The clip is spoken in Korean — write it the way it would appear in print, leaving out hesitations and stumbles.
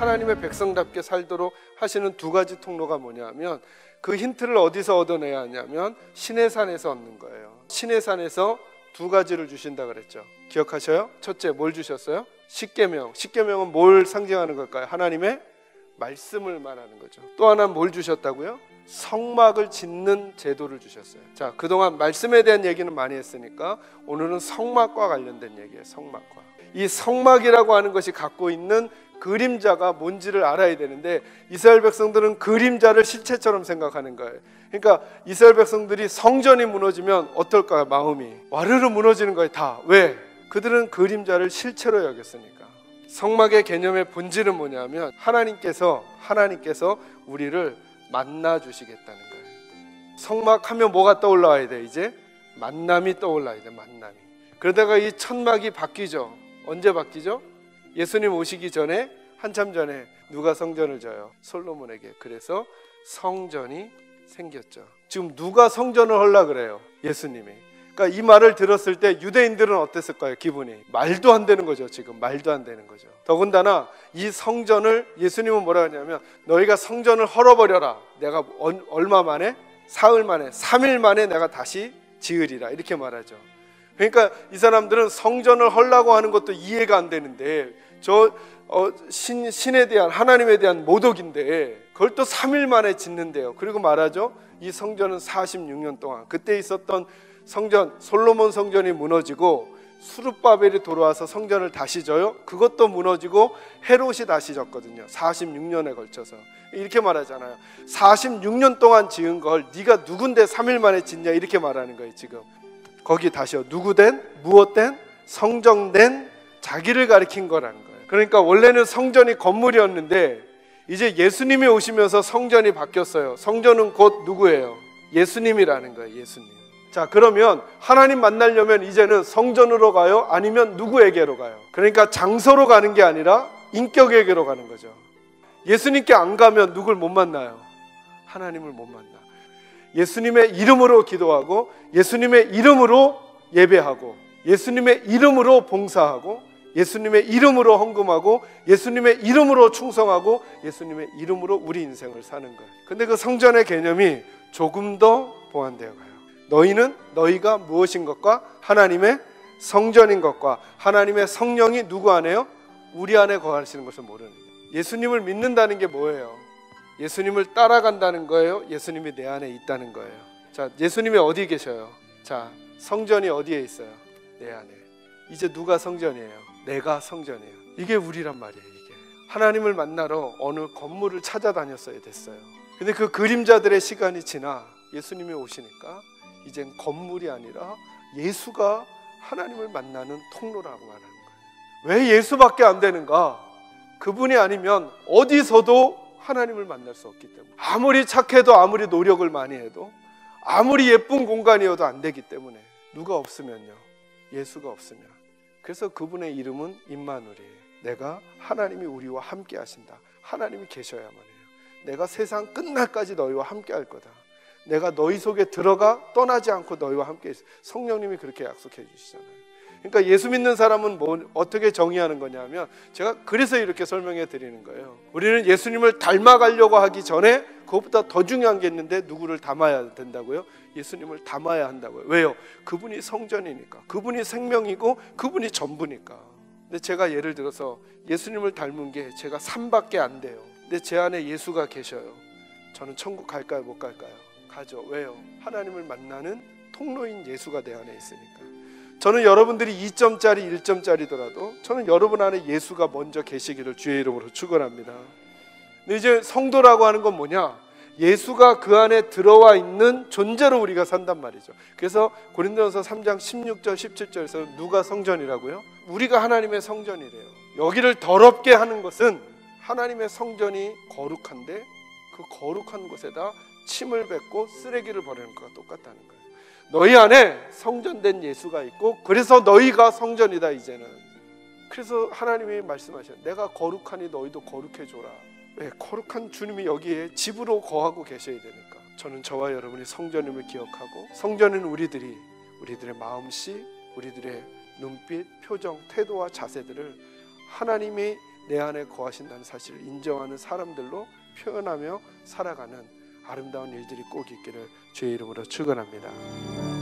하나님의 백성답게 살도록 하시는 두 가지 통로가 뭐냐면, 그 힌트를 어디서 얻어내야 하냐면 시내산에서 얻는 거예요. 시내산에서 두 가지를 주신다 그랬죠. 기억하셔요? 첫째, 뭘 주셨어요? 십계명. 십계명은 뭘 상징하는 걸까요? 하나님의 말씀을 말하는 거죠. 또 하나는 뭘 주셨다고요? 성막을 짓는 제도를 주셨어요. 자, 그동안 말씀에 대한 얘기는 많이 했으니까 오늘은 성막과 관련된 얘기예요. 성막과. 이 성막이라고 하는 것이 갖고 있는 그림자가 뭔지를 알아야 되는데, 이스라엘 백성들은 그림자를 실체처럼 생각하는 거예요. 그러니까 이스라엘 백성들이 성전이 무너지면 어떨까요? 마음이 와르르 무너지는 거예요. 다. 왜? 그들은 그림자를 실체로 여겼으니까. 성막의 개념의 본질은 뭐냐면 하나님께서 우리를 만나 주시겠다는 거예요. 성막하면 뭐가 떠올라야 돼? 이제 만남이 떠올라야 돼. 만남이. 그러다가 이 천막이 바뀌죠. 언제 바뀌죠? 예수님 오시기 전에, 한참 전에 누가 성전을 져요? 솔로몬에게. 그래서 성전이 생겼죠. 지금 누가 성전을 하려고 그래요? 예수님이. 그러니까 이 말을 들었을 때 유대인들은 어땠을까요? 기분이 말도 안 되는 거죠. 지금 말도 안 되는 거죠. 더군다나 이 성전을 예수님은 뭐라 하냐면, 너희가 성전을 헐어버려라. 내가 얼마 만에? 사흘 만에, 3일 만에 내가 다시 지으리라. 이렇게 말하죠. 그러니까 이 사람들은 성전을 헐라고 하는 것도 이해가 안 되는데, 신에 대한, 하나님에 대한 모독인데 그걸 또 3일 만에 짓는데요. 그리고 말하죠. 이 성전은 46년 동안, 그때 있었던 성전, 솔로몬 성전이 무너지고 수룹바벨이 돌아와서 성전을 다시 져요. 그것도 무너지고 헤롯이 다시 졌거든요. 46년에 걸쳐서. 이렇게 말하잖아요. 46년 동안 지은 걸 네가 누군데 3일 만에 짓냐, 이렇게 말하는 거예요. 지금 거기 다시요. 누구된, 무엇된, 성정된, 자기를 가리킨 거라는 거예요. 그러니까 원래는 성전이 건물이었는데 이제 예수님이 오시면서 성전이 바뀌었어요. 성전은 곧 누구예요? 예수님이라는 거예요. 예수님. 자, 그러면 하나님 만나려면 이제는 성전으로 가요? 아니면 누구에게로 가요? 그러니까 장소로 가는 게 아니라 인격에게로 가는 거죠. 예수님께 안 가면 누굴 못 만나요? 하나님을 못 만나. 예수님의 이름으로 기도하고, 예수님의 이름으로 예배하고, 예수님의 이름으로 봉사하고, 예수님의 이름으로 헌금하고, 예수님의 이름으로 충성하고, 예수님의 이름으로 우리 인생을 사는 거예요. 근데 그 성전의 개념이 조금 더 보완되어 가요. 너희는 너희가 무엇인 것과 하나님의 성전인 것과 하나님의 성령이 누구 안에요? 우리 안에 거하시는 것을 모르는 거예요. 예수님을 믿는다는 게 뭐예요? 예수님을 따라간다는 거예요? 예수님이 내 안에 있다는 거예요? 자, 예수님이 어디 계셔요? 자, 성전이 어디에 있어요? 내 안에. 이제 누가 성전이에요? 내가 성전이에요. 이게 우리란 말이에요. 이게 하나님을 만나러 어느 건물을 찾아다녔어야 됐어요. 근데 그 그림자들의 시간이 지나 예수님이 오시니까 이젠 건물이 아니라 예수가 하나님을 만나는 통로라고 말하는 거예요. 왜 예수밖에 안 되는가? 그분이 아니면 어디서도 하나님을 만날 수 없기 때문에, 아무리 착해도, 아무리 노력을 많이 해도, 아무리 예쁜 공간이어도 안 되기 때문에. 누가 없으면요, 예수가 없으면. 그래서 그분의 이름은 임마누엘이에요. 내가, 하나님이 우리와 함께 하신다. 하나님이 계셔야만 해요. 내가 세상 끝날까지 너희와 함께 할 거다. 내가 너희 속에 들어가 떠나지 않고 너희와 함께 있어. 성령님이 그렇게 약속해 주시잖아요. 그러니까 예수 믿는 사람은 어떻게 정의하는 거냐면, 제가 그래서 이렇게 설명해 드리는 거예요. 우리는 예수님을 닮아가려고 하기 전에 그것보다 더 중요한 게 있는데, 누구를 닮아야 된다고요? 예수님을 닮아야 한다고요. 왜요? 그분이 성전이니까, 그분이 생명이고 그분이 전부니까. 근데 제가 예를 들어서 예수님을 닮은 게 제가 3밖에 안 돼요. 근데 제 안에 예수가 계셔요. 저는 천국 갈까요? 못 갈까요? 가죠. 왜요? 하나님을 만나는 통로인 예수가 내 안에 있으니까. 저는 여러분들이 2점짜리 1점짜리더라도 저는 여러분 안에 예수가 먼저 계시기를 주의 이름으로 축원합니다. 근데 이제 성도라고 하는 건 뭐냐? 예수가 그 안에 들어와 있는 존재로 우리가 산단 말이죠. 그래서 고린도전서 3장 16절 17절에서 누가 성전이라고요? 우리가 하나님의 성전이래요. 여기를 더럽게 하는 것은 하나님의 성전이 거룩한데 그 거룩한 곳에다 침을 뱉고 쓰레기를 버리는 것과 똑같다는 거예요. 너희 안에 성전된 예수가 있고, 그래서 너희가 성전이다 이제는. 그래서 하나님이 말씀하셔요. 내가 거룩하니 너희도 거룩해줘라. 왜? 거룩한 주님이 여기에 집으로 거하고 계셔야 되니까. 저는 저와 여러분이 성전임을 기억하고, 성전은 우리들의 마음씨, 우리들의 눈빛, 표정, 태도와 자세들을 하나님이 내 안에 거하신다는 사실을 인정하는 사람들로 표현하며 살아가는 아름다운 일들이 꼭 있기를 주의 이름으로 축원합니다.